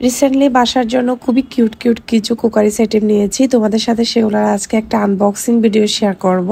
Recently বাসার জন্য খুবই কিউট কিউট কিছু কুকারিস আইটেম নিয়েছি। তোমাদের সাথে সেগুলোর আজকে একটা আনবক্সিং ভিডিও শেয়ার করব,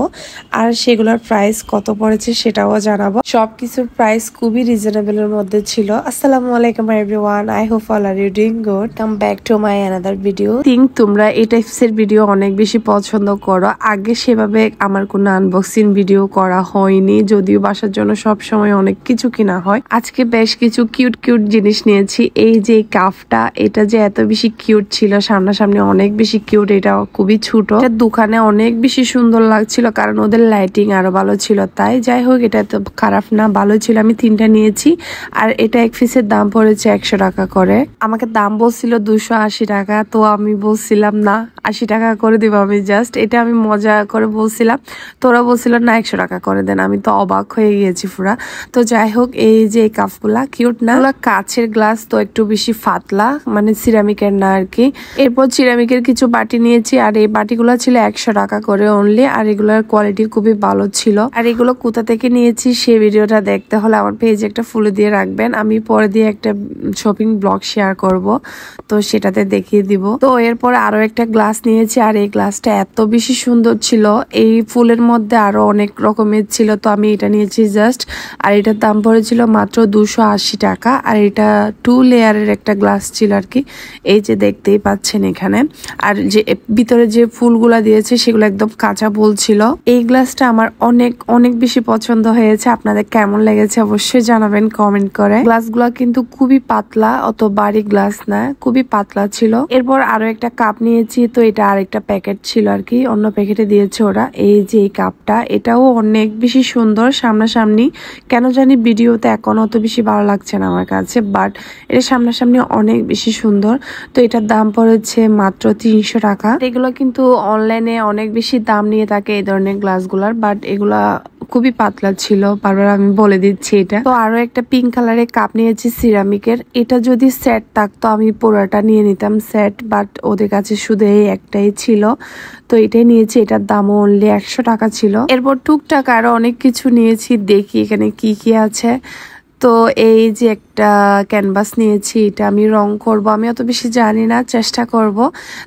আর সেগুলোর প্রাইস কত পড়েছে সেটাও জানাবো। সবকিছুর প্রাইস খুবই রিজনেবলের মধ্যে ছিল। আসসালামু আলাইকুম everyone, I hope all are you doing good. Come back to my another video. Think তোমরা এই টাইপসের ভিডিও অনেক বেশি পছন্দ করো। আগে সেভাবে আমার কোনো আনবক্সিং ভিডিও করা হয়নি, যদিও বাসার জন্য সব সময় অনেক কিছু কিনা হয়। আজকে বেশ কিছু কিউট কিউট জিনিস নিয়েছি। এই যে কাফটা, এটা যে এত বেশি কিউট ছিল, সামনাসামনি অনেক বেশি কিউট। এটা খুবই ছোট, দোকানে অনেক বেশি সুন্দর লাগছিল কারণ ওদের লাইটিং আরো ভালো ছিল। তাই যাই হোক, এটা তো খারাপ না, ভালো ছিল। আমি 3টা নিয়েছি, আর এটা এক পিসের দাম পড়েছে 100 টাকা করে। আমাকে দাম বলছিল 280 টাকা, তো আমি বলছিলাম না, 80 টাকা করে দিব আমি। জাস্ট এটা আমি মজা করে বলছিলাম, তোরা বলছিল না 100 টাকা করে দেন। আমি তো অবাক হয়ে গিয়েছি পুরা। তো যাই হোক, এই যে কাপগুলা কিউট না, কাচের গ্লাস, তো একটু বেশি পাতলা, মানে সিরামিকের না আর কি। এরপর সিরামিকের কিছু বাটি নিয়েছি, আর এই বাটিগুলো ছিল 100 টাকা করে অনলি, আর এগুলোর কোয়ালিটি খুবই ভালো ছিল। আর এগুলো কোথা থেকে নিয়েছি সেই ভিডিওটা দেখতে হলে আমার পেজে একটা ফলো দিয়ে রাখবেন। আমি পরে দিয়ে একটা শপিং ব্লগ শেয়ার করব, তো সেটাতে দেখিয়ে দিব। তো এরপর আরো একটা গ্লাস নিয়েছি, আর এই গ্লাসটা এত বেশি সুন্দর ছিল। এই ফুলের মধ্যে আরো অনেক রকমের ছিল, তো আমি এটা নিয়েছি জাস্ট। আর এটার দাম পড়েছিল মাত্র 280 টাকা। আর এটা 2 লেয়ারের একটা গ্লাস ছিল আর কি। এই যে দেখতেই পাচ্ছেন এখানে। আর যে ভিতরে যে ফুলগুলা দিয়েছে সেগুলো একদম কাঁচা ফুল ছিল। এই গ্লাসটা আমার অনেক অনেক বেশি পছন্দ হয়েছে। আপনাদের কেমন লেগেছে অবশ্যই জানাবেন কমেন্ট করে। গ্লাসগুলা কিন্তু খুবই পাতলা, অত বাড়ি গ্লাস না, খুবই পাতলা ছিল। এরপর আরো একটা কাপ নিয়েছি, তো এটা আরেকটা প্যাকেট ছিল আর কি, অন্য প্যাকেটে দিয়েছে ওরা। এই যে এই কাপটা, এটাও অনেক বেশি সুন্দর। সামনাসামনি কেন জানি ভিডিওতে এখন অত বেশি ভালো লাগছে না আমার কাছে, বাট এটা সামনাসামনি অনেক বেশি সুন্দর। তো এটার দাম পড়েছে মাত্র 300 টাকা। এগুলো কিন্তু অনলাইনে অনেক বেশি দাম নিয়ে থাকে এই ধরনের গ্লাসগুলার, বাট এগুলা খুবই পাতলা ছিল, বারবার আমি বলে দিচ্ছি এটা। তো আরো একটা পিঙ্ক কালারের কাপ নিয়েছি সিরামিকের। এটা যদি সেট থাকতো আমি পুরোটা নিয়ে নিতাম সেট, বাট ওদের কাছে শুধু এই একটাই ছিল, তো এটাই নিয়েছি। এটার দামও অনলি 100 টাকা ছিল। এরপর টুকটাক আরো অনেক কিছু নিয়েছি, দেখি এখানে কি কি আছে। তো এই যে একটা ক্যানভাস নিয়েছি, এটা আমি রং করব, আমি অত বেশি জানি না, চেষ্টা করব।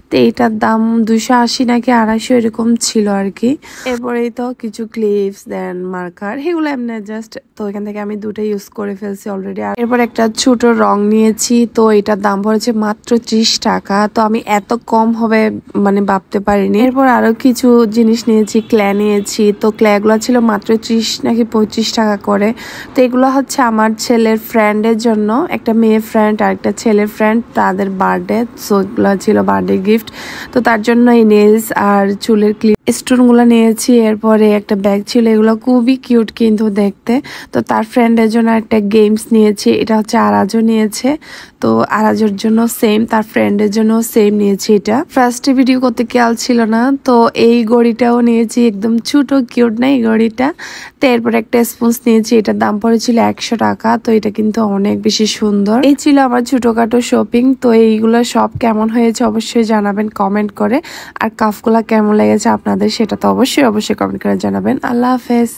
তো এইটার দাম 280 নাকি 250 এরকম ছিল আর কি। এরপরেই তো কিছু ক্লিপস দেন মার্কার, এগুলো এমনি জাস্ট, তো এখান থেকে আমি 2টা ইউজ করে ফেলছি অলরেডি। এরপর একটা ছোট রং নিয়েছি, তো এটার দাম পড়েছে মাত্র 30 টাকা। তো আমি এত কম হবে মানে ভাবতে পারিনি। এরপর আরো কিছু জিনিস নিয়েছি, ক্লে নিয়েছি, তো ক্লেগুলো ছিল মাত্র 30 নাকি 25 টাকা করে। তো এগুলো হচ্ছে আমার ছেলের ফ্রেন্ডের জন্য, একটা মেয়ে ফ্রেন্ড আর একটা ছেলের ফ্রেন্ড, তাদের বার্থডে, সো এগুলো ছিল বার্থডে গিফট। তো তার জন্য এই নেলস আর চুলের ক্লিপ স্টোন গুলো নিয়েছি। এরপরে একটা ব্যাগ ছিল, এগুলো খুবই কিউট কিন্তু দেখতে। তো তার ফ্রেন্ডের জন্য একটা গেমস নিয়েছি, এটা হচ্ছে আরাজও নিয়েছে। তো আরাজের জন্য সেম, তার ফ্রেন্ডের জন্য সেম নিয়েছি। এটা ফার্স্টে ভিডিও করতে খেয়াল ছিল না। তো এই ঘড়িটাও নিয়েছি, একদম ছোট কিউট না এই ঘড়িটা। তো এরপর একটা স্পঞ্জ নিয়েছি, এটার দাম পড়েছিল 100 টাকা। তো এটা কিন্তু অনেক বেশি সুন্দর। এই ছিল আমার ছোটখাটো শপিং। তো এইগুলো সব কেমন হয়েছে অবশ্যই জানাবেন কমেন্ট করে, আর কাপগুলা কেমন লেগেছে আপনাদের সেটা তো অবশ্যই কমেন্ট করে জানাবেন। আল্লাহ হাফেজ।